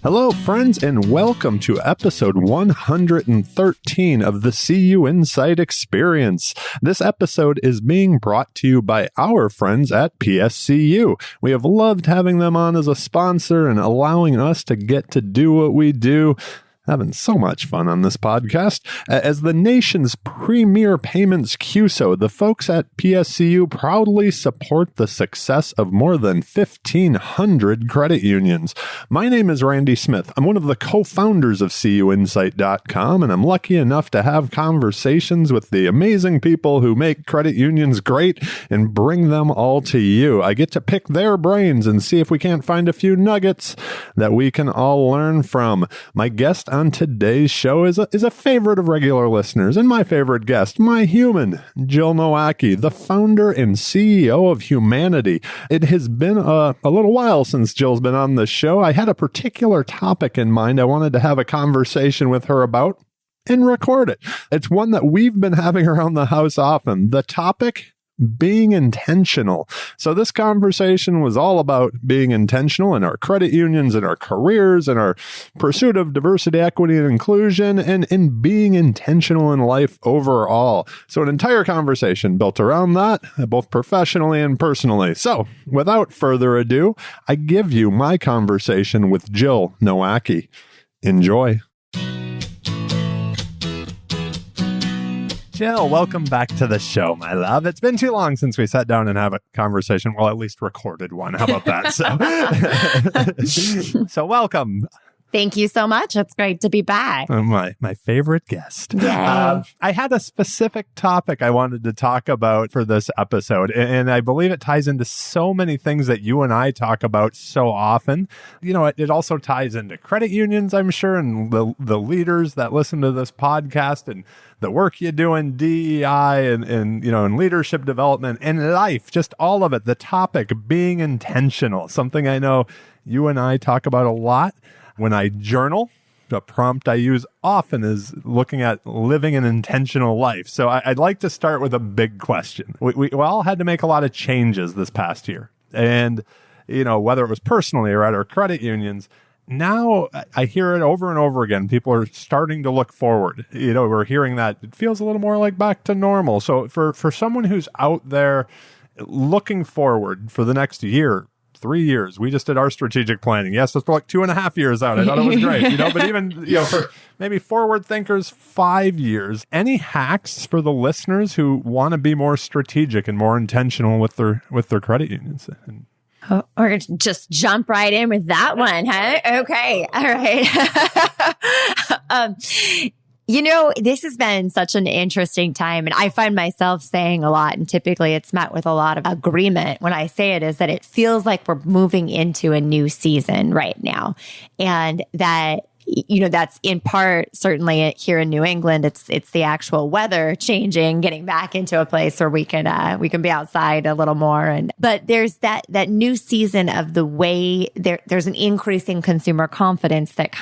Hello, friends, and welcome to episode 113 of the CUInsight Experience. This episode is being brought to you by our friends at PSCU. We have loved having them on as a sponsor and allowing us to get to do what we do. Having so much fun on this podcast. As the nation's premier payments CUSO, the folks at PSCU proudly support the success of more than 1,500 credit unions. My name is Randy Smith. I'm one of the co-founders of CUInsight.com, and I'm lucky enough to have conversations with the amazing people who make credit unions great and bring them all to you. I get to pick their brains and see if we can't find a few nuggets that we can all learn from. My guest on today's show is a favorite of regular listeners and my favorite guest, my human, Jill Nowacki, the founder and CEO of Humanidei. It has been a little while since Jill's been on the show. I had a particular topic in mind I wanted to have a conversation with her about and record it. It's one that we've been having around the house often. The topic: being intentional. So this conversation was all about being intentional in our credit unions, in our careers, in our pursuit of diversity, equity, and inclusion, and in being intentional in life overall. So an entire conversation built around that, both professionally and personally. So without further ado, I give you my conversation with Jill Nowacki. Enjoy. Jill, welcome back to the show, my love. It's been too long since we sat down and have a conversation. Well, at least recorded one. How about that? So welcome. Thank you so much. It's great to be back. My favorite guest. Yay. I had a specific topic I wanted to talk about for this episode, and I believe it ties into so many things that you and I talk about so often. You know, it also ties into credit unions, I'm sure, and the leaders that listen to this podcast and the work you do in DEI and you know, in leadership development and life, just all of it. The topic, being intentional, something I know you and I talk about a lot. When I journal, the prompt I use often is looking at living an intentional life. So I'd like to start with a big question. We all had to make a lot of changes this past year. And, you know, whether it was personally or at our credit unions, now I hear it over and over again. People are starting to look forward. You know, we're hearing that it feels a little more like back to normal. So for someone who's out there looking forward for the next year, 3 years. We just did our strategic planning. Yes, it's like 2.5 years out. I thought it was great, you know, but even, you know, for maybe forward thinkers, 5 years. Any hacks for the listeners who want to be more strategic and more intentional with their credit unions? Oh, we're going to just jump right in with that one, huh? Okay. All right. You know, this has been such an interesting time, and I find myself saying a lot, and typically it's met with a lot of agreement when I say it, is that it feels like we're moving into a new season right now. And that, you know, that's in part, certainly here in New England, it's the actual weather changing, getting back into a place where we can be outside a little more. But there's that new season of the way there's an increasing consumer confidence that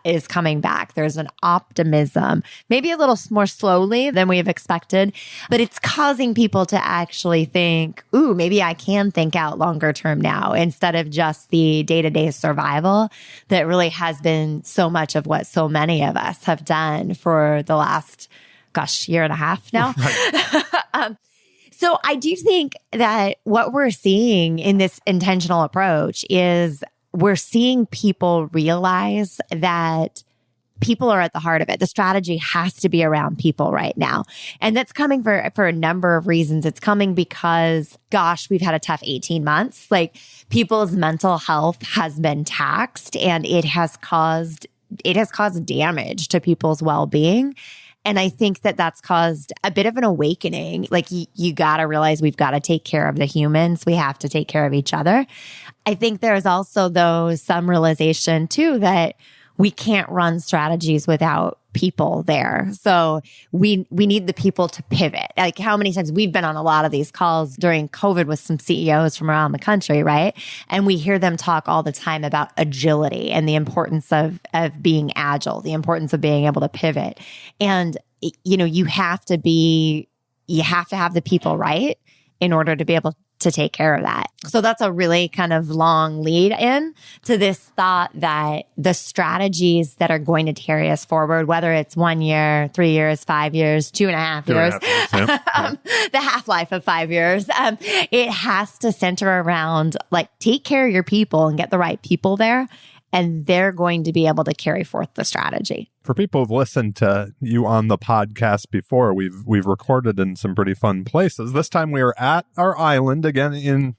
is coming back. There's an optimism, maybe a little more slowly than we have expected, but it's causing people to actually think, ooh, maybe I can think out longer term now, instead of just the day-to-day survival that really has been so much of what so many of us have done for the last, year and a half now. Right. So I do think that what we're seeing in this intentional approach is we're seeing people realize that people are at the heart of it. The strategy has to be around people right now. And that's coming for a number of reasons. It's coming because, we've had a tough 18 months. Like, people's mental health has been taxed, and it has caused damage to people's well-being. And I think that that's caused a bit of an awakening. Like, you got to realize we've got to take care of the humans. We have to take care of each other. I think there's also, though, some realization too that we can't run strategies without people there. So we need the people to pivot. Like, how many times we've been on a lot of these calls during COVID with some CEOs from around the country, right? And we hear them talk all the time about agility and the importance of being agile, the importance of being able to pivot. And, you know, you have to have the people right in order to be able to take care of that. So that's a really kind of long lead in to this thought that the strategies that are going to carry us forward, whether it's 1 year, 3 years, 5 years, 2.5 years, the half-life of 5 years, it has to center around like take care of your people and get the right people there. And they're going to be able to carry forth the strategy. For people who've listened to you on the podcast before, we've recorded in some pretty fun places. This time we were at our island again in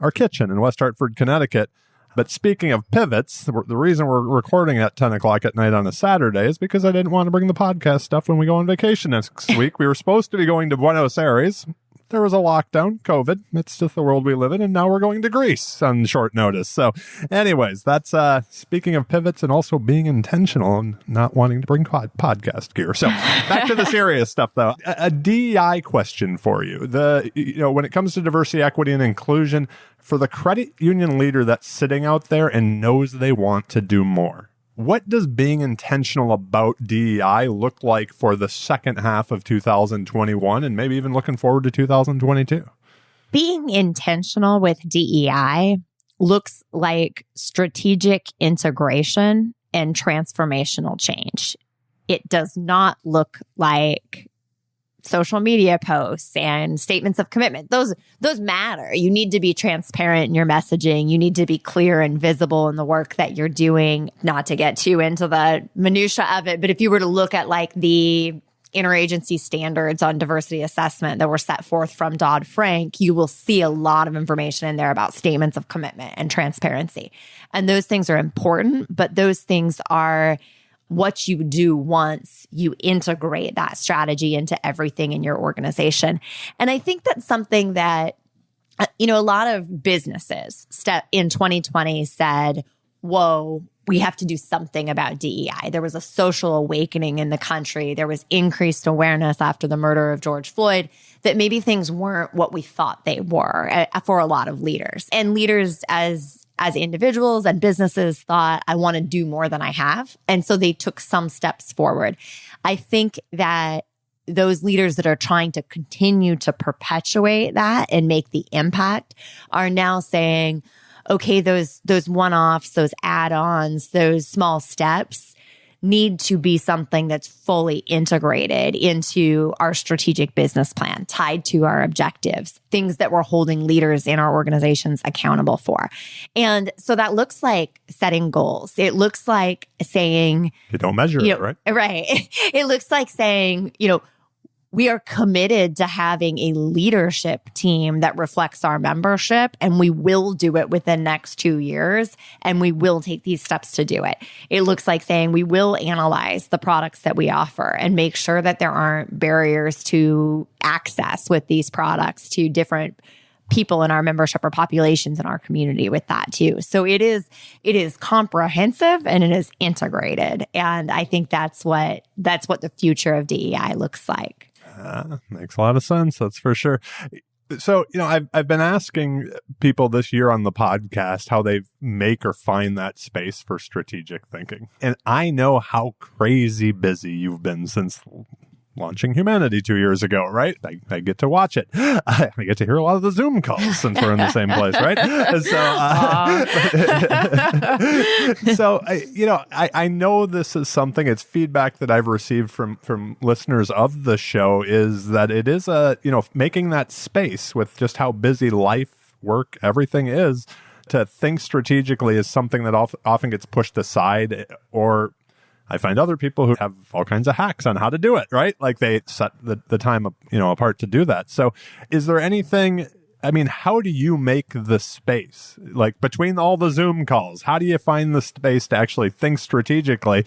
our kitchen in West Hartford, Connecticut. But speaking of pivots, the reason we're recording at 10 o'clock at night on a Saturday is because I didn't want to bring the podcast stuff when we go on vacation next week. We were supposed to be going to Buenos Aires. There was a lockdown, COVID. It's just the world we live in. And now we're going to Greece on short notice. So anyways, that's speaking of pivots and also being intentional and not wanting to bring podcast gear. So back to the serious stuff, though. A DEI question for you. When it comes to diversity, equity, and inclusion, for the credit union leader that's sitting out there and knows they want to do more, what does being intentional about DEI look like for the second half of 2021 and maybe even looking forward to 2022? Being intentional with DEI looks like strategic integration and transformational change. It does not look like social media posts and statements of commitment. Those matter. You need to be transparent in your messaging. You need to be clear and visible in the work that you're doing, not to get too into the minutia of it. But if you were to look at like the interagency standards on diversity assessment that were set forth from Dodd-Frank, you will see a lot of information in there about statements of commitment and transparency. And those things are important, but those things are what you do once you integrate that strategy into everything in your organization. And I think that's something that, a lot of businesses in 2020 said, whoa, we have to do something about DEI. There was a social awakening in the country. There was increased awareness after the murder of George Floyd that maybe things weren't what we thought they were for a lot of leaders. And leaders as individuals and businesses thought, I want to do more than I have. And so they took some steps forward. I think that those leaders that are trying to continue to perpetuate that and make the impact are now saying, okay, those one-offs, those add-ons, those small steps need to be something that's fully integrated into our strategic business plan, tied to our objectives, things that we're holding leaders in our organizations accountable for. And so that looks like setting goals. It looks like saying... You don't measure it, right? Right. It looks like saying, we are committed to having a leadership team that reflects our membership, and we will do it within the next 2 years, and we will take these steps to do it. It looks like saying we will analyze the products that we offer and make sure that there aren't barriers to access with these products to different people in our membership or populations in our community with that too. So it is comprehensive and it is integrated. And I think that's what the future of DEI looks like. Makes a lot of sense. That's for sure. So, I've been asking people this year on the podcast how they make or find that space for strategic thinking. And I know how crazy busy you've been since launching Humanidei 2 years ago, right? I get to watch it. I get to hear a lot of the Zoom calls since we're in the same place, right? So, I know this is something, it's feedback that I've received from listeners of the show is that it is making that space with just how busy life, work, everything is, to think strategically is something that often gets pushed aside, or I find other people who have all kinds of hacks on how to do it, right? Like they set the time, apart to do that. So is there anything, how do you make the space? Like between all the Zoom calls, how do you find the space to actually think strategically?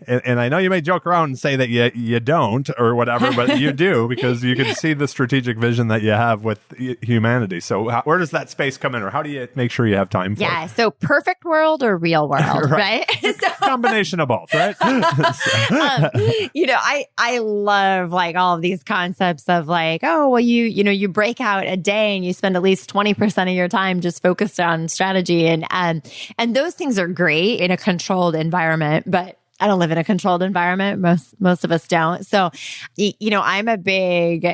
And I know you may joke around and say that you don't or whatever, but you do, because you can see the strategic vision that you have with Humanidei. So where does that space come in, or how do you make sure you have time for it? Yeah, so perfect world or real world, right? So, combination of both, right? I love like all of these concepts of like, oh, well, you break out a day and you spend at least 20% of your time just focused on strategy. And those things are great in a controlled environment, but I don't live in a controlled environment. Most of us don't. So, I'm a big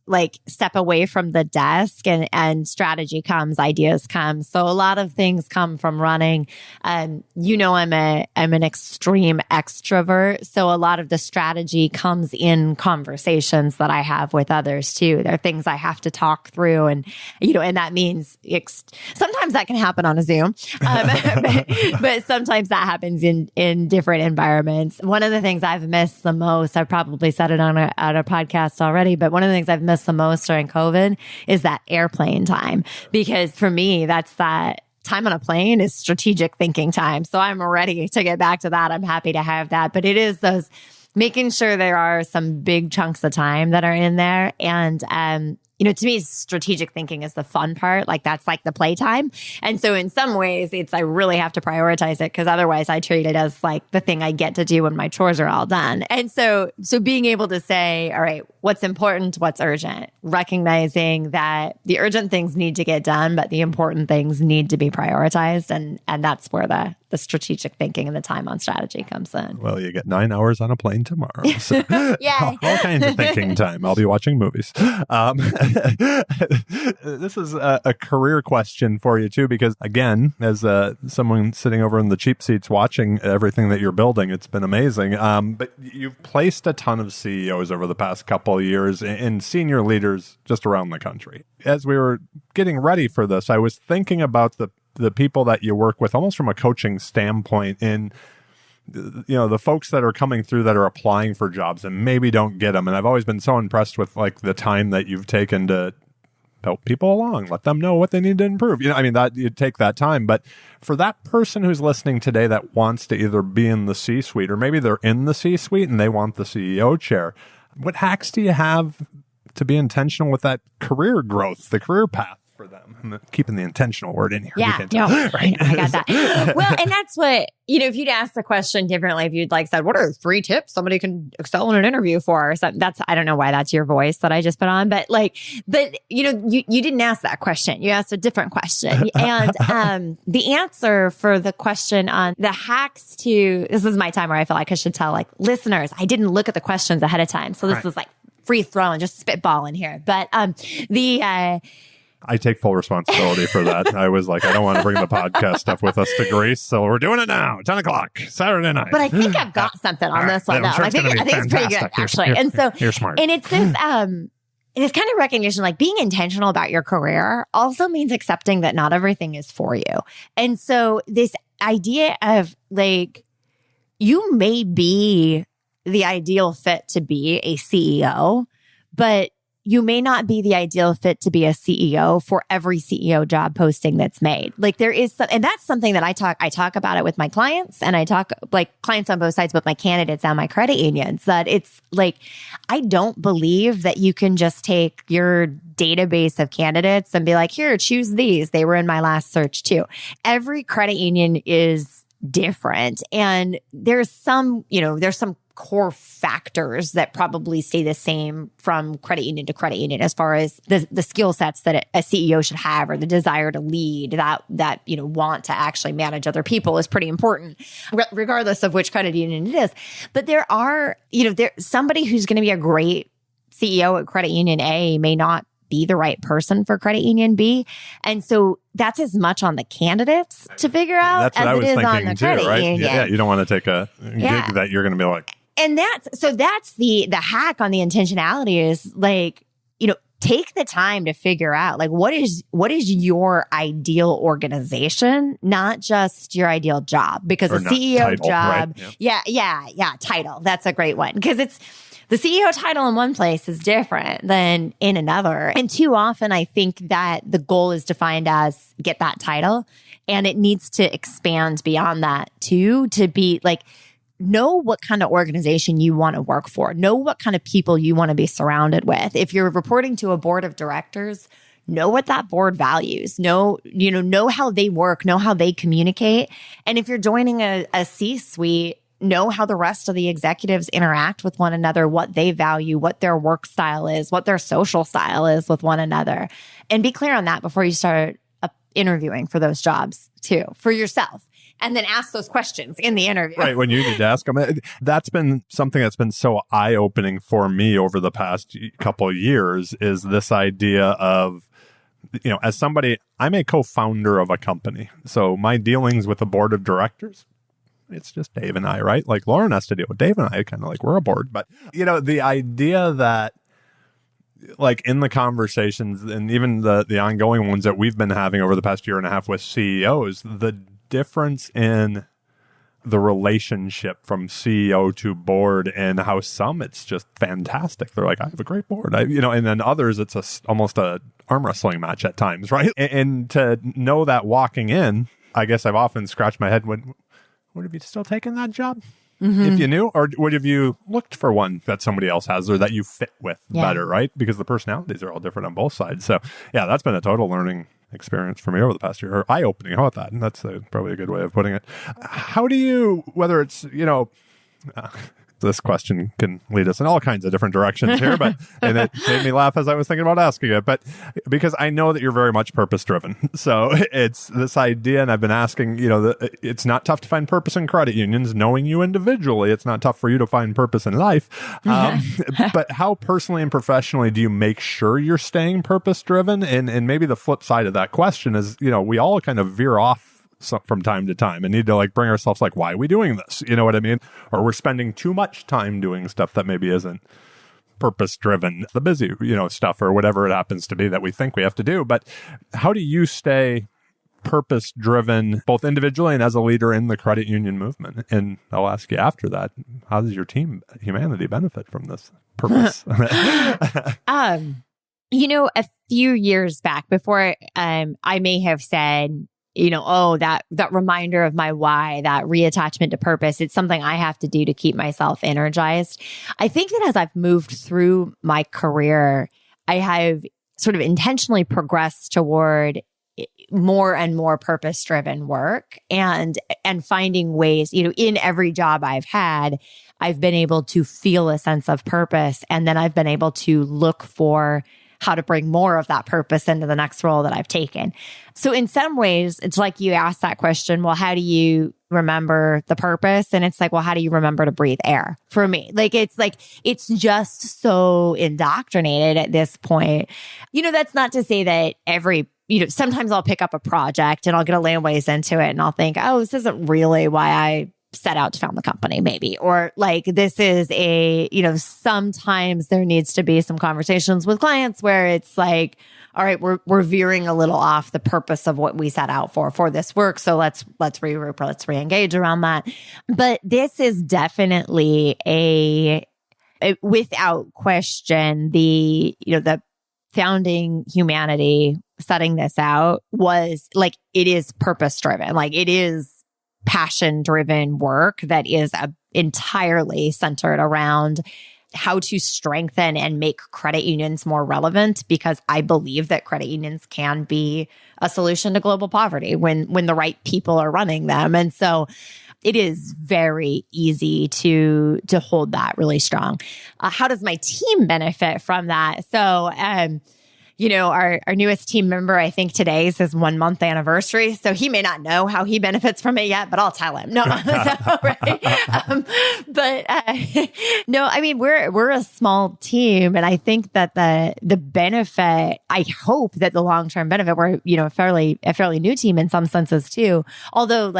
like step away from the desk and strategy comes, ideas come. So a lot of things come from running. I'm an extreme extrovert. So a lot of the strategy comes in conversations that I have with others too. There are things I have to talk through and that means sometimes that can happen on a Zoom. But sometimes that happens in different environments. One of the things I've missed the most, I've probably said it on a podcast already, but one of the things I've missed the most during COVID is that airplane time. Because for me, that's that time on a plane is strategic thinking time. So I'm ready to get back to that. I'm happy to have that. But it is those making sure there are some big chunks of time that are in there. And, to me, strategic thinking is the fun part. Like that's like the playtime. And so in some ways, I really have to prioritize it because otherwise I treat it as like the thing I get to do when my chores are all done. And so being able to say, all right, what's important, what's urgent, recognizing that the urgent things need to get done, but the important things need to be prioritized. And that's where the strategic thinking and the time on strategy comes in. Well, you get 9 hours on a plane tomorrow. So yeah. all kinds of thinking time. I'll be watching movies. This is a career question for you too, because again, as someone sitting over in the cheap seats watching everything that you're building, it's been amazing. But you've placed a ton of CEOs over the past couple of years and senior leaders just around the country. As we were getting ready for this, I was thinking about the people that you work with almost from a coaching standpoint in the folks that are coming through that are applying for jobs and maybe don't get them. And I've always been so impressed with like the time that you've taken to help people along, let them know what they need to improve. That you take that time. But for that person who's listening today that wants to either be in the C-suite or maybe they're in the C-suite and they want the CEO chair, what hacks do you have to be intentional with that career growth, the career path for them? I'm keeping the intentional word in here. Yeah, I got that. Well, and that's what, if you'd ask the question differently, if you'd like said, what are 3 tips somebody can excel in an interview for? Or something, I don't know why that's your voice that I just put on, but you didn't ask that question. You asked a different question. And the answer for the question on the hacks this is my time where I feel like I should tell like listeners, I didn't look at the questions ahead of time. So this is like free throwing, just spitballing here. But I take full responsibility for that. I was like, I don't want to bring the podcast stuff with us to Greece, so we're doing it now, 10 o'clock, Saturday night. But I think I've got something on this one now. Sure I think it's pretty good, actually. And so you're smart. And it's this, it's kind of recognition, like being intentional about your career also means accepting that not everything is for you. And so this idea of like, you may be the ideal fit to be a CEO, but you may not be the ideal fit to be a CEO for every CEO job posting that's made. Like there is some, and that's something that I talk about it with my clients, and I talk like clients on both sides, but my candidates and my credit unions, that it's like, I don't believe that you can just take your database of candidates and be like, here, choose these. They were in my last search too. Every credit union is different. And there's some core factors that probably stay the same from credit union to credit union as far as the skill sets that a CEO should have, or the desire to lead, that want to actually manage other people is pretty important, regardless of which credit union it is. But there are, somebody who's going to be a great CEO at credit union A may not be the right person for credit union B. And so that's as much on the candidates to figure out as it is on the credit union. Yeah, you don't want to take a gig that you're going to be like. And that's the hack on the intentionality is like, take the time to figure out like, what is your ideal organization, not just your ideal job, because a CEO title, job, right? Title. That's a great one. Because it's the CEO title in one place is different than in another. And too often I think that the goal is defined as get that title, and it needs to expand beyond that too, to be like, know what kind of organization you want to work for. Know what kind of people you want to be surrounded with. If you're reporting to a board of directors, know what that board values. Know how they work, know how they communicate. And if you're joining a C-suite, know how the rest of the executives interact with one another, what they value, what their work style is, what their social style is with one another. And be clear on that before you start interviewing for those jobs too, for yourself. and then ask those questions in the interview. Right, when you need to ask them. That's been something that's been so eye-opening for me over the past couple of years, is this idea of, as somebody, I'm a co-founder of a company. So my dealings with the board of directors, it's just Dave and I, right? Like Lauren has to deal with Dave and I, kind of like we're a board. But, the idea that, like in the conversations and even the ongoing ones that we've been having over the past year and a half with CEOs, the difference in the relationship from CEO to board, and how some it's just fantastic. They're like, I have a great board, and then others it's almost a arm wrestling match at times, right? And to know that walking in, I guess I've often scratched my head when, would have you still taken that job? If you knew, or would have you looked for one that somebody else has or that you fit with better, right? Because the personalities are all different on both sides. So yeah, that's been a total learning experience for me over the past year, or eye-opening. How about that? And that's probably a good way of putting it. How do you, whether it's, this question can lead us in all kinds of different directions here, and it made me laugh as I was thinking about asking it, but because I know that you're very much purpose-driven. So it's this idea, and I've been asking, it's not tough to find purpose in credit unions. Knowing you individually, it's not tough for you to find purpose in life. But how personally and professionally do you make sure you're staying purpose-driven? And maybe the flip side of that question is, we all kind of veer off from time to time and need to bring ourselves why are we doing this? You know what I mean? Or we're spending too much time doing stuff that maybe isn't purpose driven, the busy, stuff or whatever it happens to be that we think we have to do. But how do you stay purpose driven, both individually and as a leader in the credit union movement? And I'll ask you after that, how does your team, Humanidei, benefit from this purpose? A few years back, before I may have said, that reminder of my why, that reattachment to purpose, it's something I have to do to keep myself energized. I think that as I've moved through my career, I have sort of intentionally progressed toward more and more purpose-driven work and finding ways, in every job I've had, I've been able to feel a sense of purpose. And then I've been able to look for how to bring more of that purpose into the next role that I've taken. So in some ways, it's like you asked that question, well, how do you remember the purpose? And it's like, well, how do you remember to breathe air? For me, it's just so indoctrinated at this point. That's not to say that sometimes I'll pick up a project and I'll get a land ways into it and I'll think, oh, this isn't really why I set out to found the company, maybe. Or this is sometimes there needs to be some conversations with clients where it's like, all right, we're veering a little off the purpose of what we set out for this work. So let's regroup or let's re-engage around that. But this is definitely without question, the founding Humanidei, setting this out was it is purpose driven. It is passion-driven work that is entirely centered around how to strengthen and make credit unions more relevant, because I believe that credit unions can be a solution to global poverty when the right people are running them. And so it is very easy to hold that really strong. How does my team benefit from that? So, our newest team member, I think today is his 1 month anniversary. So he may not know how he benefits from it yet, but I'll tell him. No, right. No, I mean, we're a small team. And I think that the benefit, I hope that the long-term benefit, we're, a fairly new team in some senses too. Although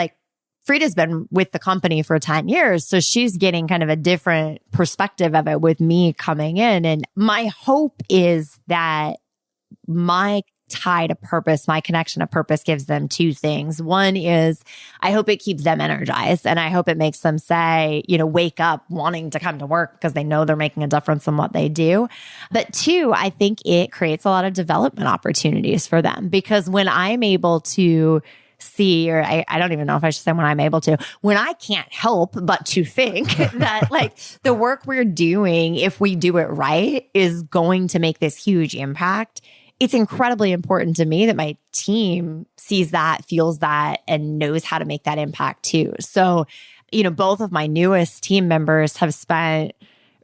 Frida's been with the company for 10 years. So she's getting kind of a different perspective of it with me coming in. And my hope is that my tie to purpose, my connection to purpose gives them two things. One is I hope it keeps them energized, and I hope it makes them say, wake up wanting to come to work because they know they're making a difference in what they do. But two, I think it creates a lot of development opportunities for them, because when I'm able to see, or I don't even know if I should say when I'm able to, when I can't help but to think that the work we're doing, if we do it right, is going to make this huge impact. It's incredibly important to me that my team sees that, feels that, and knows how to make that impact too. So, both of my newest team members have spent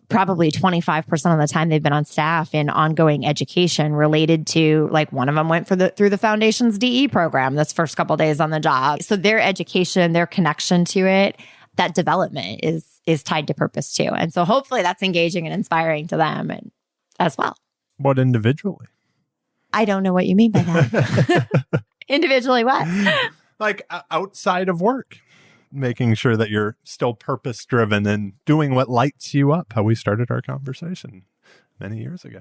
probably 25% of the time they've been on staff in ongoing education related to, like, one of them went through the foundation's DE program this first couple of days on the job. So their education, their connection to it, that development is tied to purpose too. And so hopefully that's engaging and inspiring to them and as well. What individually? I don't know what you mean by that. Individually what? Like outside of work. Making sure that you're still purpose-driven and doing what lights you up, how we started our conversation many years ago.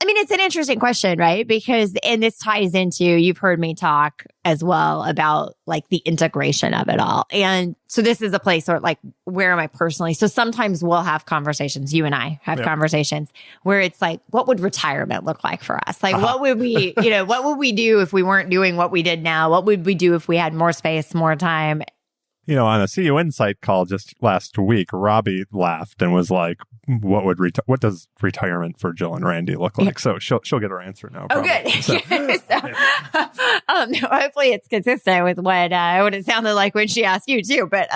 I mean, it's an interesting question, right? Because, and this ties into, you've heard me talk as well about like the integration of it all. And so this is a place where, like, where am I personally? So sometimes we'll have conversations, you and I have conversations where it's like, what would retirement look like for us? Like, what would we, what would we do if we weren't doing what we did now? What would we do if we had more space, more time? On a CUInsight call just last week, Robbie laughed and was like, what does retirement for Jill and Randy look like? So she'll get her answer now. Oh, good. So, hopefully it's consistent with what it sounded like when she asked you too. But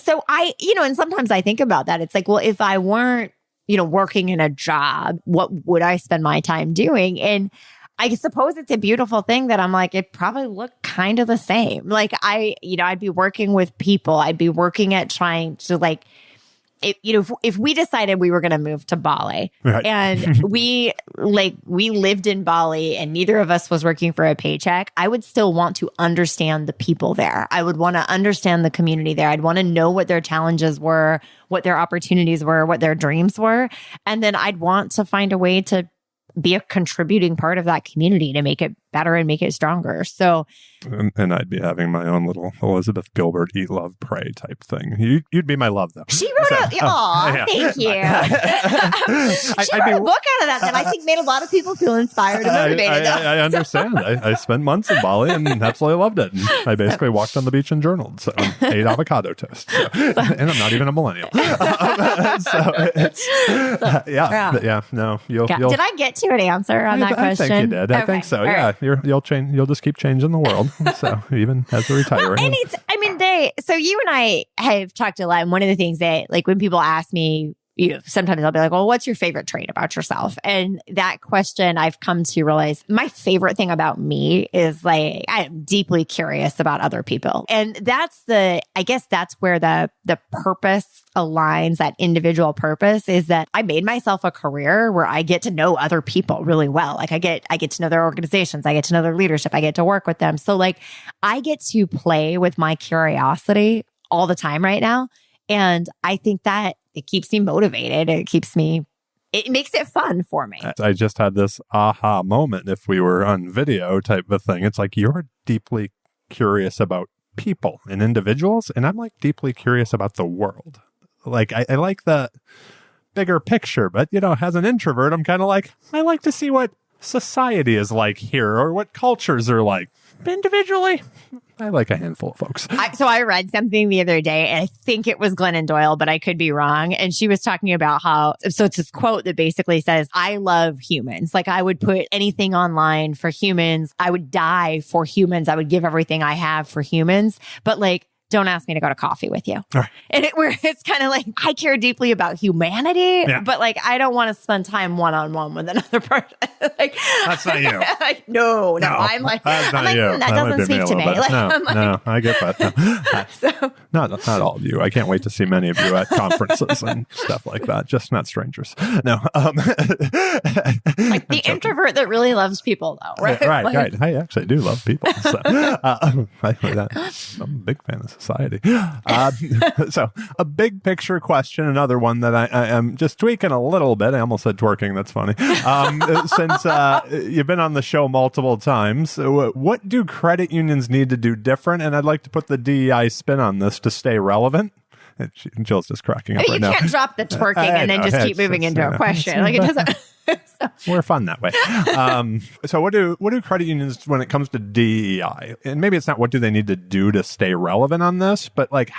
so I, and sometimes I think about that. It's like, well, if I weren't, working in a job, what would I spend my time doing? And I suppose it's a beautiful thing that I'm like, it probably looked kind of the same. Like I'd be working with people. I'd be working at trying to, like, if we decided we were going to move to Bali, right, and we lived in Bali and neither of us was working for a paycheck, I would still want to understand the people there. I would want to understand the community there. I'd want to know what their challenges were, what their opportunities were, what their dreams were. And then I'd want to find a way to be a contributing part of that community to make it better and make it stronger. So, and I'd be having my own little Elizabeth Gilbert eat, love, pray type thing. You'd be my love, though. She wrote thank you. She wrote a book out of that I think made a lot of people feel inspired and motivated. I understand. I spent months in Bali and absolutely loved it. And I basically walked on the beach and journaled. So ate avocado toast. And I'm not even a millennial. No. You'll. Did I get to an answer on that question? I think you did. Okay. I think so. Yeah. Right. You'll change. You'll just keep changing the world. So even as a retiree. So you and I have talked a lot. And one of the things that, like, when people ask me, sometimes I'll be like, well, what's your favorite trait about yourself? And that question, I've come to realize my favorite thing about me is, like, I am deeply curious about other people. And that's that's where the purpose aligns, that individual purpose, is that I made myself a career where I get to know other people really well. Like I get to know their organizations. I get to know their leadership. I get to work with them. So, like, I get to play with my curiosity all the time right now. And I think that it keeps me motivated. It makes it fun for me. I just had this aha moment, if we were on video type of thing. It's like, you're deeply curious about people and individuals, and I'm, like, deeply curious about the world. Like, I like the bigger picture, but, as an introvert, I'm kind of like, I like to see what society is like here or what cultures are like. Individually, I like a handful of folks. So I read something the other day, and I think it was Glennon Doyle, but I could be wrong. And she was talking about so it's this quote that basically says, I love humans. Like, I would put anything online for humans. I would die for humans. I would give everything I have for humans. But, like, don't ask me to go to coffee with you. Right. And it's kind of like, I care deeply about humanity, but, like, I don't want to spend time one-on-one with another person. Like, that's not you. Like, no. I'm like, that doesn't speak to me. Like, no, I get that. No. Not all of you. I can't wait to see many of you at conferences and stuff like that. Just not strangers. No. Like the introvert that really loves people, though. Right. Right. I actually do love people. So, I'm a big fan of society. So a big picture question, another one that I am just tweaking a little bit. I almost said twerking. That's funny. Since you've been on the show multiple times, what do credit unions need to do different? And I'd like to put the DEI spin on this to stay relevant. Jill's just cracking up right now. You can't drop the twerking and then just keep moving into a question. Like, it doesn't. We're fun that way. So what do credit unions, when it comes to DEI, and maybe it's not what do they need to do to stay relevant on this, but, like,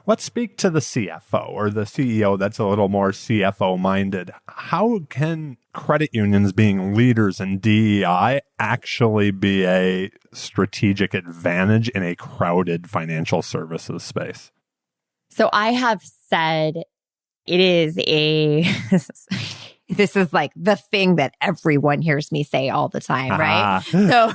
let's speak to the CFO or the CEO that's a little more CFO minded. How can credit unions being leaders in DEI actually be a strategic advantage in a crowded financial services space? So I have said It is this is like the thing that everyone hears me say all the time, right? So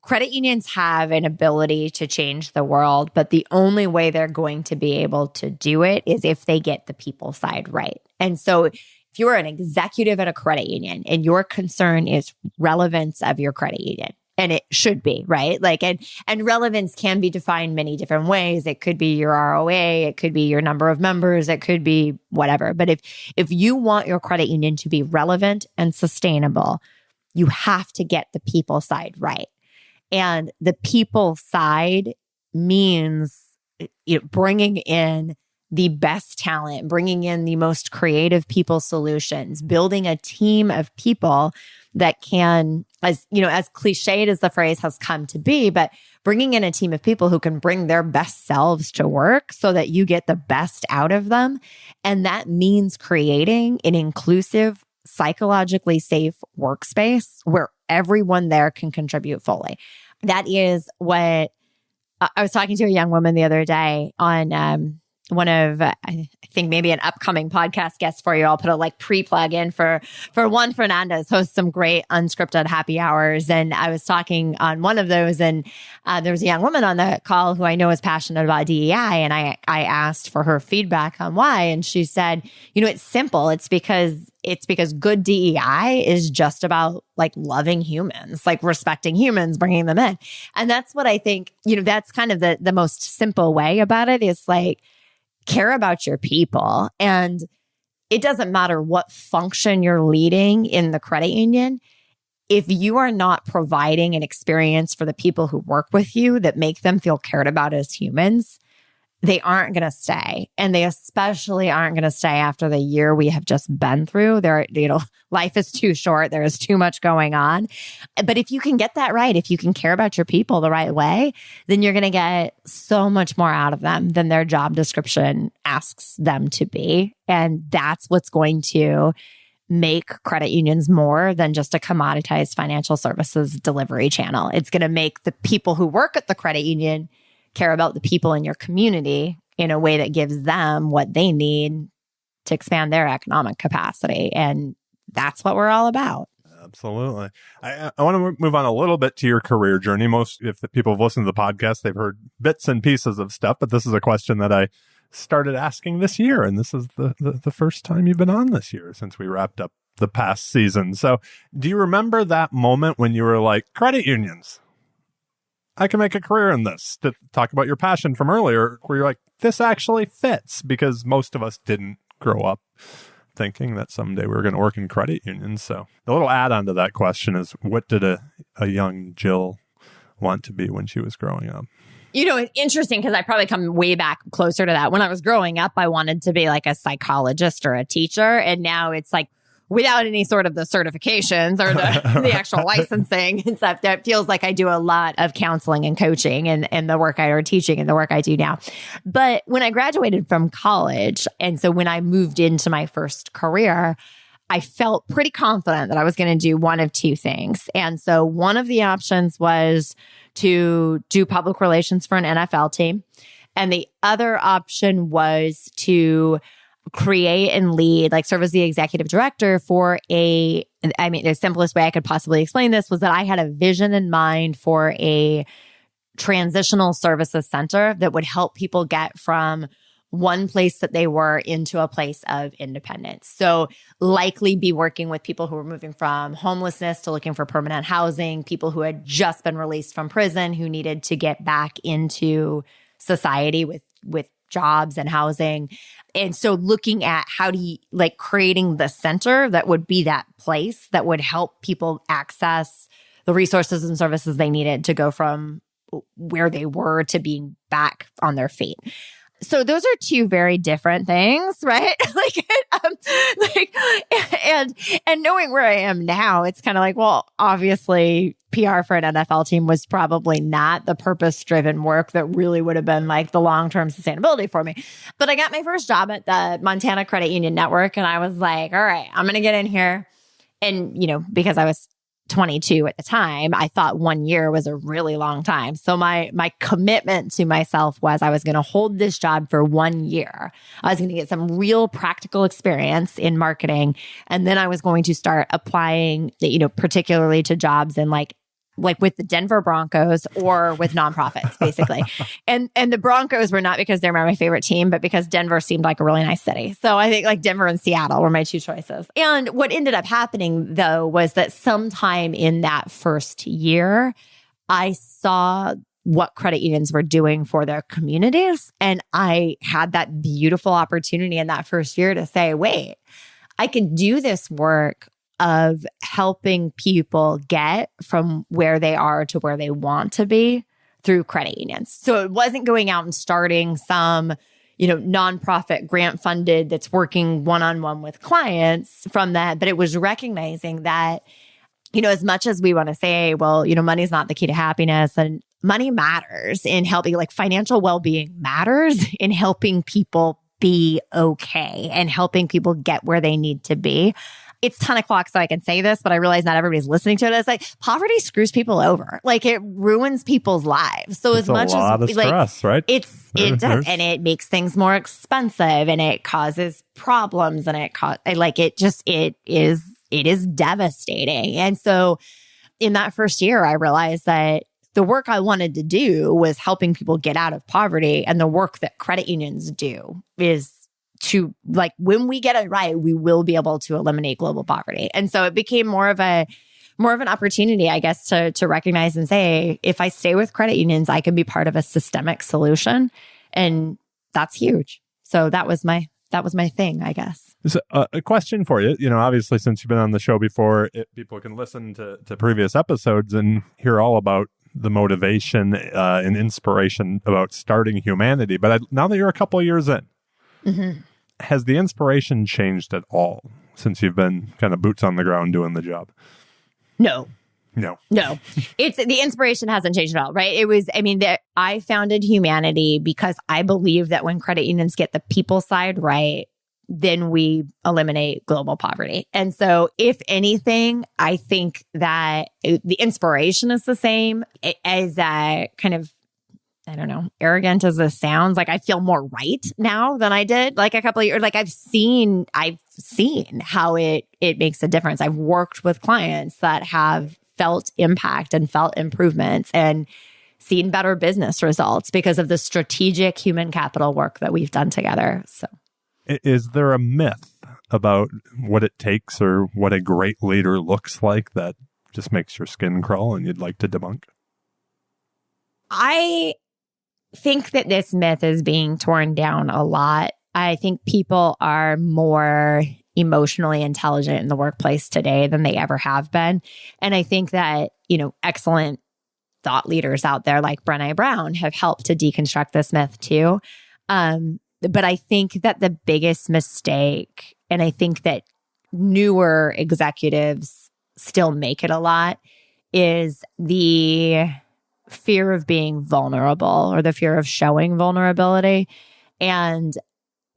credit unions have an ability to change the world, but the only way they're going to be able to do it is if they get the people side right. And so if you're an executive at a credit union and your concern is relevance of your credit union, and it should be, right? Like, and relevance can be defined many different ways. It could be your ROA, it could be your number of members, it could be whatever. But if you want your credit union to be relevant and sustainable, you have to get the people side right. And the people side means bringing in the best talent, bringing in the most creative people solutions, building a team of people that can, as cliched as the phrase has come to be, but bringing in a team of people who can bring their best selves to work so that you get the best out of them. And that means creating an inclusive, psychologically safe workspace where everyone there can contribute fully. That is what I was talking to a young woman the other day on one of, I think maybe an upcoming podcast guest for you. I'll put a pre-plug in for Juan Fernandez, hosts some great unscripted happy hours. And I was talking on one of those, and there was a young woman on the call who I know is passionate about DEI. And I asked for her feedback on why. And she said, it's simple. It's because good DEI is just about loving humans, respecting humans, bringing them in. And that's what I think, that's kind of the most simple way about it is care about your people. And it doesn't matter what function you're leading in the credit union. If you are not providing an experience for the people who work with you that make them feel cared about as humans, they aren't going to stay. And they especially aren't going to stay after the year we have just been through. Life is too short. There is too much going on. But if you can get that right, if you can care about your people the right way, then you're going to get so much more out of them than their job description asks them to be. And that's what's going to make credit unions more than just a commoditized financial services delivery channel. It's going to make the people who work at the credit union care about the people in your community in a way that gives them what they need to expand their economic capacity. And that's what we're all about. Absolutely. I want to move on a little bit to your career journey. If the people have listened to the podcast, they've heard bits and pieces of stuff, but this is a question that I started asking this year. And this is the first time you've been on this year since we wrapped up the past season. So do you remember that moment when you were like, credit unions, I can make a career in this, to talk about your passion from earlier, where you're like, this actually fits? Because most of us didn't grow up thinking that someday we were going to work in credit unions. So the little add-on to that question is, what did a young Jill want to be when she was growing up? It's interesting because I probably come way back closer to that. When I was growing up, I wanted to be a psychologist or a teacher. And now it's without any sort of the certifications or the actual licensing and stuff, that feels like I do a lot of counseling and coaching and the work or teaching and the work I do now. But when I graduated from college, and so when I moved into my first career, I felt pretty confident that I was going to do one of two things. And so one of the options was to do public relations for an NFL team. And the other option was to create and lead, serve as the executive director for the simplest way I could possibly explain this was that I had a vision in mind for a transitional services center that would help people get from one place that they were into a place of independence. So likely be working with people who were moving from homelessness to looking for permanent housing, people who had just been released from prison who needed to get back into society with jobs and housing. And so looking at how do you creating the center that would be that place that would help people access the resources and services they needed to go from where they were to being back on their feet. So those are two very different things, right? And knowing where I am now, it's kind of well, obviously PR for an NFL team was probably not the purpose-driven work that really would have been the long-term sustainability for me. But I got my first job at the Montana Credit Union Network, and I was like, all right, I'm going to get in here. And, because I was 22 at the time, I thought 1 year was a really long time. So my commitment to myself was I was going to hold this job for 1 year. I was going to get some real practical experience in marketing. And then I was going to start applying, particularly to jobs in like with the Denver Broncos or with nonprofits, basically. and the Broncos were not because they're my favorite team, but because Denver seemed like a really nice city. So I think like Denver and Seattle were my two choices. And what ended up happening though was that sometime in that first year, I saw what credit unions were doing for their communities. And I had that beautiful opportunity in that first year to say, wait, I can do this work of helping people get from where they are to where they want to be through credit unions. So it wasn't going out and starting some, nonprofit grant funded that's working one-on-one with clients from that. But it was recognizing that, as much as we want to say, well, money's not the key to happiness, and money matters in helping, like financial well-being matters in helping people be okay and helping people get where they need to be. It's 10 o'clock, so I can say this, but I realize not everybody's listening to it. It's like poverty screws people over. Like it ruins people's lives. So it's as much as a lot of stress, right? It does, and it makes things more expensive, and it causes problems, and it is devastating. And so, in that first year, I realized that the work I wanted to do was helping people get out of poverty, and the work that credit unions do is to, like, when we get it right, we will be able to eliminate global poverty. And so it became more of an opportunity, I guess, to recognize and say, if I stay with credit unions, I can be part of a systemic solution. And that's huge. So that was my thing, I guess. So, a question for you. Obviously, since you've been on the show before, people can listen to previous episodes and hear all about the motivation and inspiration about starting Humanidei. But now that you're a couple of years in, mm-hmm. Has the inspiration changed at all since you've been kind of boots on the ground doing the job? No. It's the inspiration hasn't changed at all, right? I founded Humanidei because I believe that when credit unions get the people side right, then we eliminate global poverty. And so if anything, I think that the inspiration is the same as kind of, I don't know, arrogant as this sounds, like I feel more right now than I did like a couple of years. Like I've seen how it makes a difference. I've worked with clients that have felt impact and felt improvements and seen better business results because of the strategic human capital work that we've done together. So, is there a myth about what it takes or what a great leader looks like that just makes your skin crawl and you'd like to debunk? I think that this myth is being torn down a lot. I think people are more emotionally intelligent in the workplace today than they ever have been. And I think that, excellent thought leaders out there like Brené Brown have helped to deconstruct this myth too. But I think that the biggest mistake, and I think that newer executives still make it a lot, is the fear of being vulnerable or the fear of showing vulnerability. And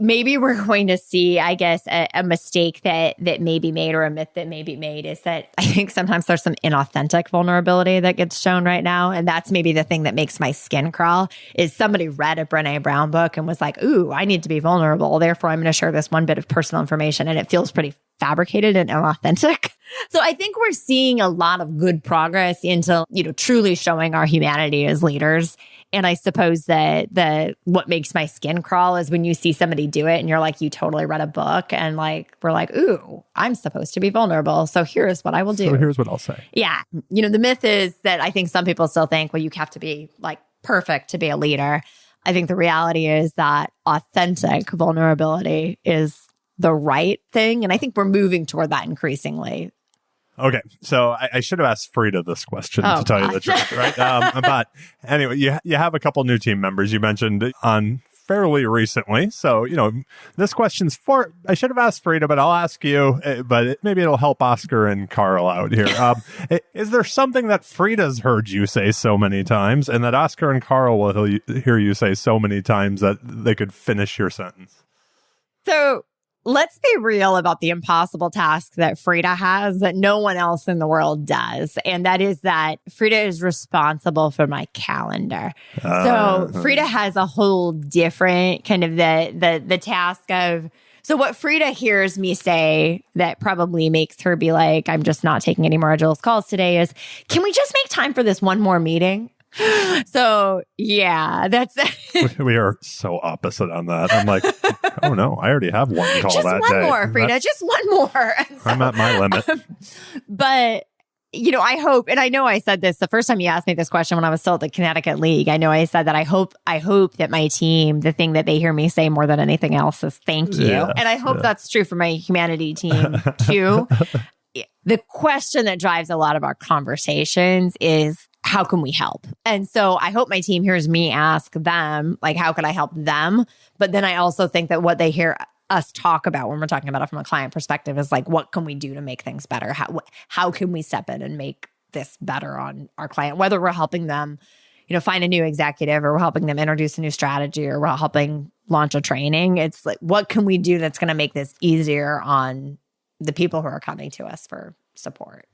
maybe we're going to see, I guess, a mistake that may be made, or a myth that may be made, is that I think sometimes there's some inauthentic vulnerability that gets shown right now. And that's maybe the thing that makes my skin crawl, is somebody read a Brené Brown book and was like, ooh, I need to be vulnerable. Therefore, I'm going to share this one bit of personal information. And it feels pretty fabricated and inauthentic. So I think we're seeing a lot of good progress into, truly showing our humanity as leaders. And I suppose that what makes my skin crawl is when you see somebody do it and you're like, you totally read a book, and like, we're like, ooh, I'm supposed to be vulnerable. So here's what I will do. So here's what I'll say. Yeah. The myth is that I think some people still think, well, you have to be like perfect to be a leader. I think the reality is that authentic vulnerability is the right thing. And I think we're moving toward that increasingly. Okay, so I should have asked Frida this question, to tell you the truth, right? But anyway, you have a couple new team members you mentioned on fairly recently. So, this question's I should have asked Frida, but I'll ask you, but maybe it'll help Oscar and Carl out here. Is there something that Frida's heard you say so many times and that Oscar and Carl will hear you say so many times that they could finish your sentence? So let's be real about the impossible task that Frida has that no one else in the world does. And that is that Frida is responsible for my calendar. So Frida has a whole different kind of the task of, so what Frida hears me say that probably makes her be like, I'm just not taking any more of Jill's calls today is, can we just make time for this one more meeting? So yeah, that's we are so opposite on that. I'm like, oh no, I already have one call just that one day. more, Frida, just one more. So, I'm at my limit. But I hope, and I know I said this the first time you asked me this question when I was still at the Connecticut League. I know I said that I hope that my team, the thing that they hear me say more than anything else is thank you. Yeah, and I hope that's true for my Humanidei team too. The question that drives a lot of our conversations is, how can we help? And so I hope my team hears me ask them, like, how can I help them? But then I also think that what they hear us talk about when we're talking about it from a client perspective is like, what can we do to make things better? How can we step in and make this better on our client? Whether we're helping them, find a new executive, or we're helping them introduce a new strategy, or we're helping launch a training. It's like, what can we do that's going to make this easier on the people who are coming to us for support?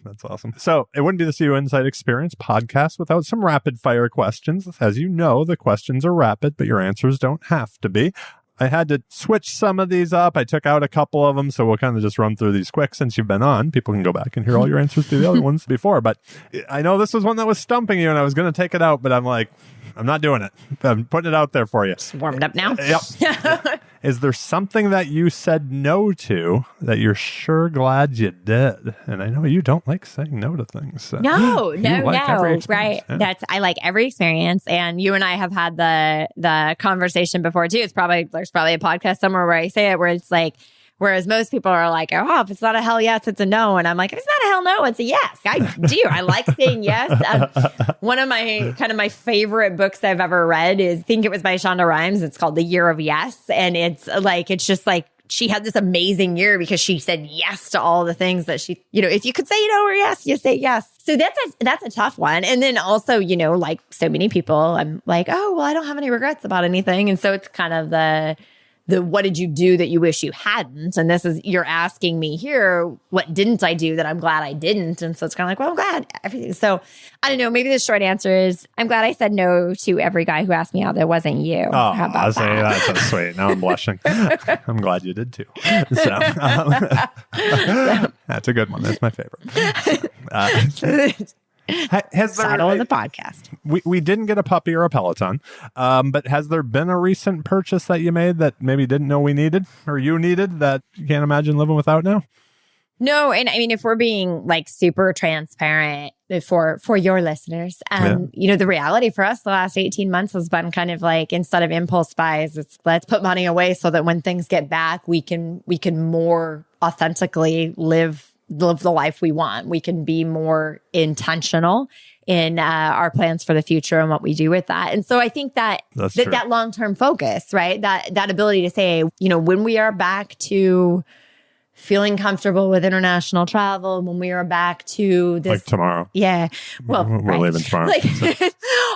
That's awesome. So it wouldn't be the CUInsight Experience podcast without some rapid fire questions. As you know, the questions are rapid, but your answers don't have to be. I had to switch some of these up. I took out a couple of them, so we'll kind of just run through these quick since you've been on. People can go back and hear all your answers to the other ones before. But I know this was one that was stumping you, and I was going to take it out, but I'm like, I'm not doing it. I'm putting it out there for you. It's warmed up now. Yep. Is there something that you said no to that you're sure glad you did? And I know you don't like saying no to things. So no. Right. Yeah. I like every experience. And you and I have had the conversation before too. There's probably a podcast somewhere where I say it, where it's like, whereas most people are like, oh, if it's not a hell yes, it's a no. And I'm like, if it's not a hell no, it's a yes. I do. I like saying yes. One of my favorite books I've ever read is, I think it was by Shonda Rhimes. It's called The Year of Yes. And it's just like, she had this amazing year because she said yes to all the things that she, if you could say no or yes, you say yes. So that's a tough one. And then also, like so many people, I'm like, oh, well, I don't have any regrets about anything. And so it's kind of the what did you do that you wish you hadn't? And this is, you're asking me here, what didn't I do that I'm glad I didn't? And so it's kind of like, well, I'm glad everything. So I don't know, maybe the short answer is, I'm glad I said no to every guy who asked me out that wasn't you. Oh, how about that? That's so sweet. Now I'm blushing. I'm glad you did too. So, that's a good one. That's my favorite. Title of the podcast. We didn't get a puppy or a Peloton, but has there been a recent purchase that you made that maybe didn't know we needed or you needed that you can't imagine living without now? No, and I mean, if we're being like super transparent for your listeners, the reality for us the last 18 months has been kind of like, instead of impulse buys, it's let's put money away so that when things get back, we can more authentically live the life we want. We can be more intentional in our plans for the future and what we do with that. And so I think that long-term focus, right? That ability to say, when we are back to feeling comfortable with international travel, when we are back to this, like tomorrow. Yeah. Well, we're leaving tomorrow.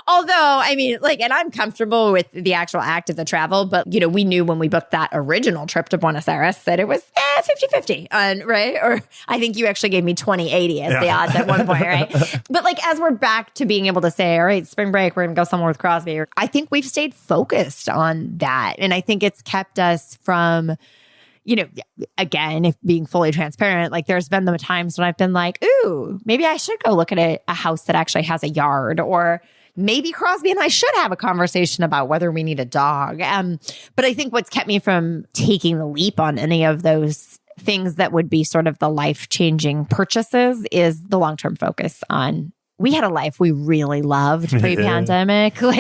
Although, I mean, and I'm comfortable with the actual act of the travel, but, we knew when we booked that original trip to Buenos Aires that it was 50-50, right? Or I think you actually gave me 20-80 as the odds at one point, right? But as we're back to being able to say, all right, spring break, we're going to go somewhere with Crosby, I think we've stayed focused on that. And I think it's kept us from, again, if being fully transparent, there's been the times when I've been like, ooh, maybe I should go look at a house that actually has a yard, or maybe Crosby and I should have a conversation about whether we need a dog. But I think what's kept me from taking the leap on any of those things that would be sort of the life-changing purchases is the long-term focus on, we had a life we really loved pre-pandemic. We're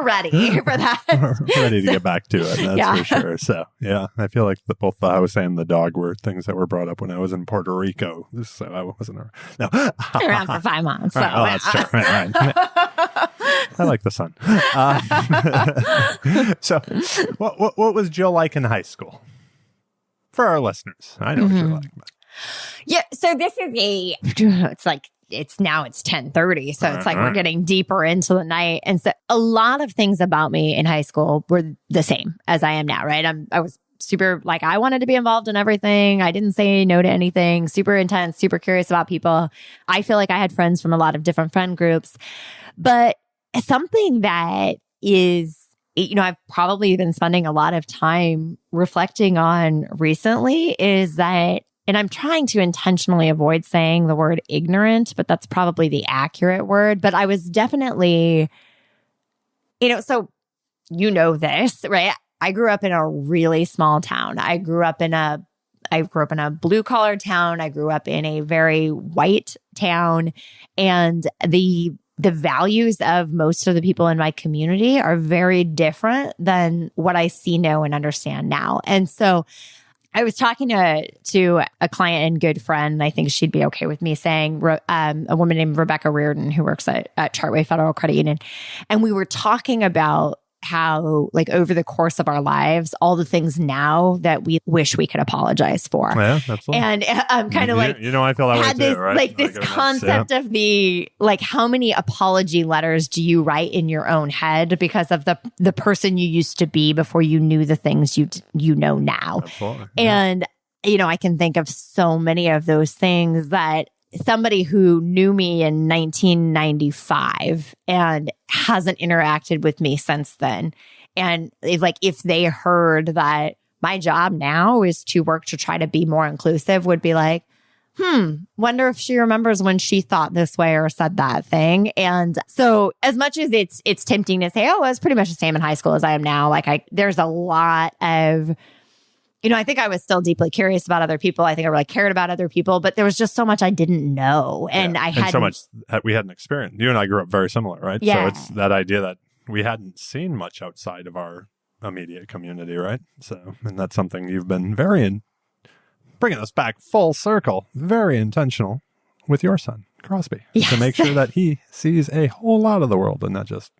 ready for that. We're ready to get back to it. That's for sure. So, yeah, I feel like both the house and the dog were things that were brought up when I was in Puerto Rico. So I wasn't around for 5 months. So. Right. Oh, that's true. Right. I like the sun. So, what was Jill like in high school? For our listeners, I know what you're like. But. Yeah. So this is it's 10:30. So it's like we're getting deeper into the night. And so a lot of things about me in high school were the same as I am now, right? I was super, like, I wanted to be involved in everything. I didn't say no to anything, super intense, super curious about people. I feel like I had friends from a lot of different friend groups. But something that is, I've probably been spending a lot of time reflecting on recently is that, and I'm trying to intentionally avoid saying the word ignorant, but that's probably the accurate word. But I was definitely, so this, right? I grew up in a really small town. I grew up in a blue collar town. I grew up in a very white town, and the values of most of the people in my community are very different than what I see, know, and understand now. And so I was talking to a client and good friend, I think she'd be okay with me saying, a woman named Rebecca Reardon, who works at Chartway Federal Credit Union. And we were talking about how, like, over the course of our lives, all the things now that we wish we could apologize for. Yeah, absolutely. And I'm kind of like, I feel that way this, too, right? like this concept of the, like, how many apology letters do you write in your own head because of the person you used to be before you knew the things you know now? Absolutely. And, I can think of so many of those things that somebody who knew me in 1995 and hasn't interacted with me since then. And if they heard that my job now is to work to try to be more inclusive, would be like, wonder if she remembers when she thought this way or said that thing. And so as much as it's tempting to say, oh, I was pretty much the same in high school as I am now, there's a lot of, I think I was still deeply curious about other people. I think I really cared about other people, but there was just so much I didn't know. And so much that we hadn't experienced. You and I grew up very similar, right? Yeah. So it's that idea that we hadn't seen much outside of our immediate community, right? So, and that's something you've been bringing us back full circle, very intentional with your son, Crosby, to make sure that he sees a whole lot of the world and not just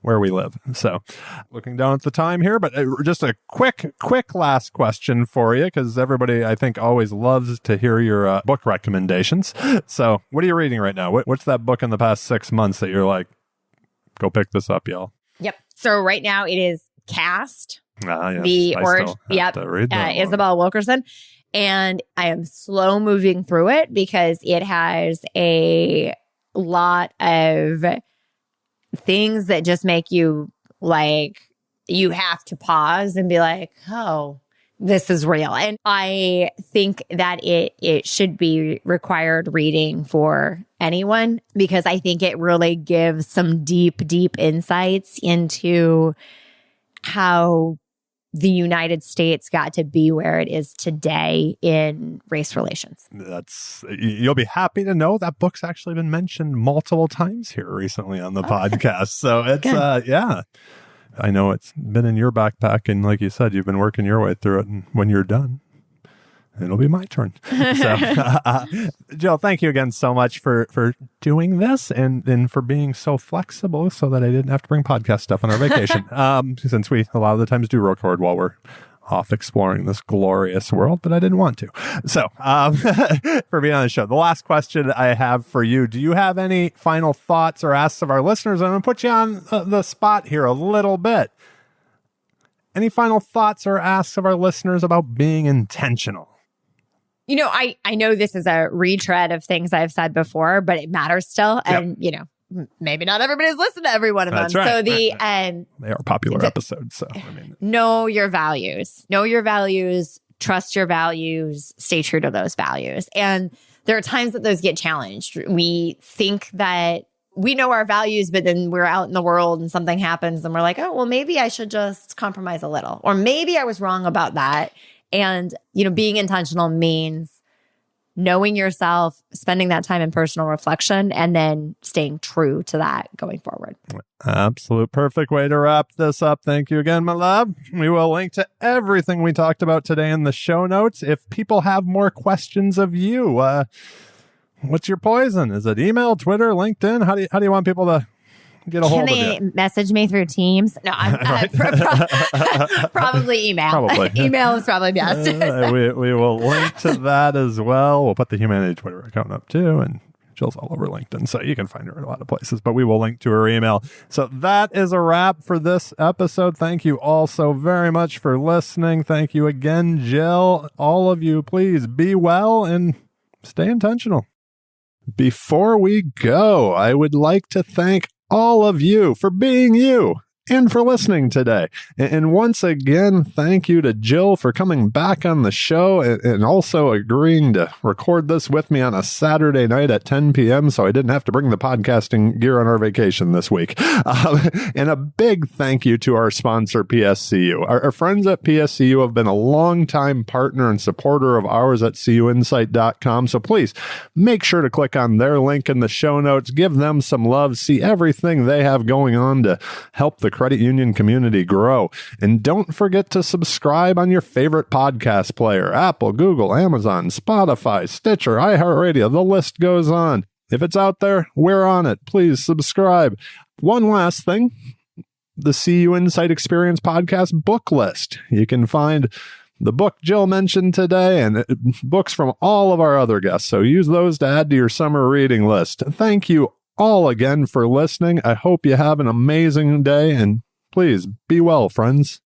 where we live. So looking down at the time here, but just a quick last question for you, because everybody, I think, always loves to hear your book recommendations. So what are you reading right now? What's that book in the past 6 months that you're like, go pick this up, y'all? Yep. So right now it is Cast. Yes. Isabel Wilkerson. And I am slow moving through it because it has a lot of things that just make you, like, you have to pause and be like, oh, this is real. And I think that it should be required reading for anyone, because I think it really gives some deep insights into how the United States got to be where it is today in race relations. You'll be happy to know that book's actually been mentioned multiple times here recently on the podcast. So it's, I know it's been in your backpack, and like you said, you've been working your way through it, and when you're done, it'll be my turn. So, Jill, thank you again so much for doing this and for being so flexible so that I didn't have to bring podcast stuff on our vacation. Since we a lot of the times do record while we're off exploring this glorious world, but I didn't want to. So, for being on the show, the last question I have for you, do you have any final thoughts or asks of our listeners? I'm going to put you on the spot here a little bit. Any final thoughts or asks of our listeners about being intentional? I know this is a retread of things I've said before, but it matters still. And, maybe not everybody's listened to every one of them. That's right. So they are popular episodes. So, know your values, trust your values, stay true to those values. And there are times that those get challenged. We think that we know our values, but then we're out in the world and something happens and we're like, oh, well, maybe I should just compromise a little, or maybe I was wrong about that. And, being intentional means knowing yourself, spending that time in personal reflection, and then staying true to that going forward. Absolute perfect way to wrap this up. Thank you again, my love. We will link to everything we talked about today in the show notes. If people have more questions of you, what's your poison? Is it email, Twitter, LinkedIn? How do you want people to get a hold of you? Can they message me through Teams? No, I'm probably email. Probably. Email is probably best. We will link to that as well. We'll put the Humanidei Twitter account up too, and Jill's all over LinkedIn, so you can find her in a lot of places, but we will link to her email. So that is a wrap for this episode. Thank you all so very much for listening. Thank you again, Jill. All of you, please be well and stay intentional. Before we go, I would like to thank all of you for being you and for listening today. And once again, thank you to Jill for coming back on the show and also agreeing to record this with me on a Saturday night at 10 p.m. so I didn't have to bring the podcasting gear on our vacation this week. And a big thank you to our sponsor, PSCU. Our friends at PSCU have been a longtime partner and supporter of ours at CUInsight.com. So please make sure to click on their link in the show notes, give them some love, see everything they have going on to help the credit union community grow. And don't forget to subscribe on your favorite podcast player: Apple, Google, Amazon, Spotify, Stitcher, iHeartRadio. The list goes on. If it's out there, we're on it. Please subscribe. One last thing, the CUInsight Experience podcast book list. You can find the book Jill mentioned today and books from all of our other guests. So use those to add to your summer reading list. Thank you all again for listening. I hope you have an amazing day, and please be well, friends.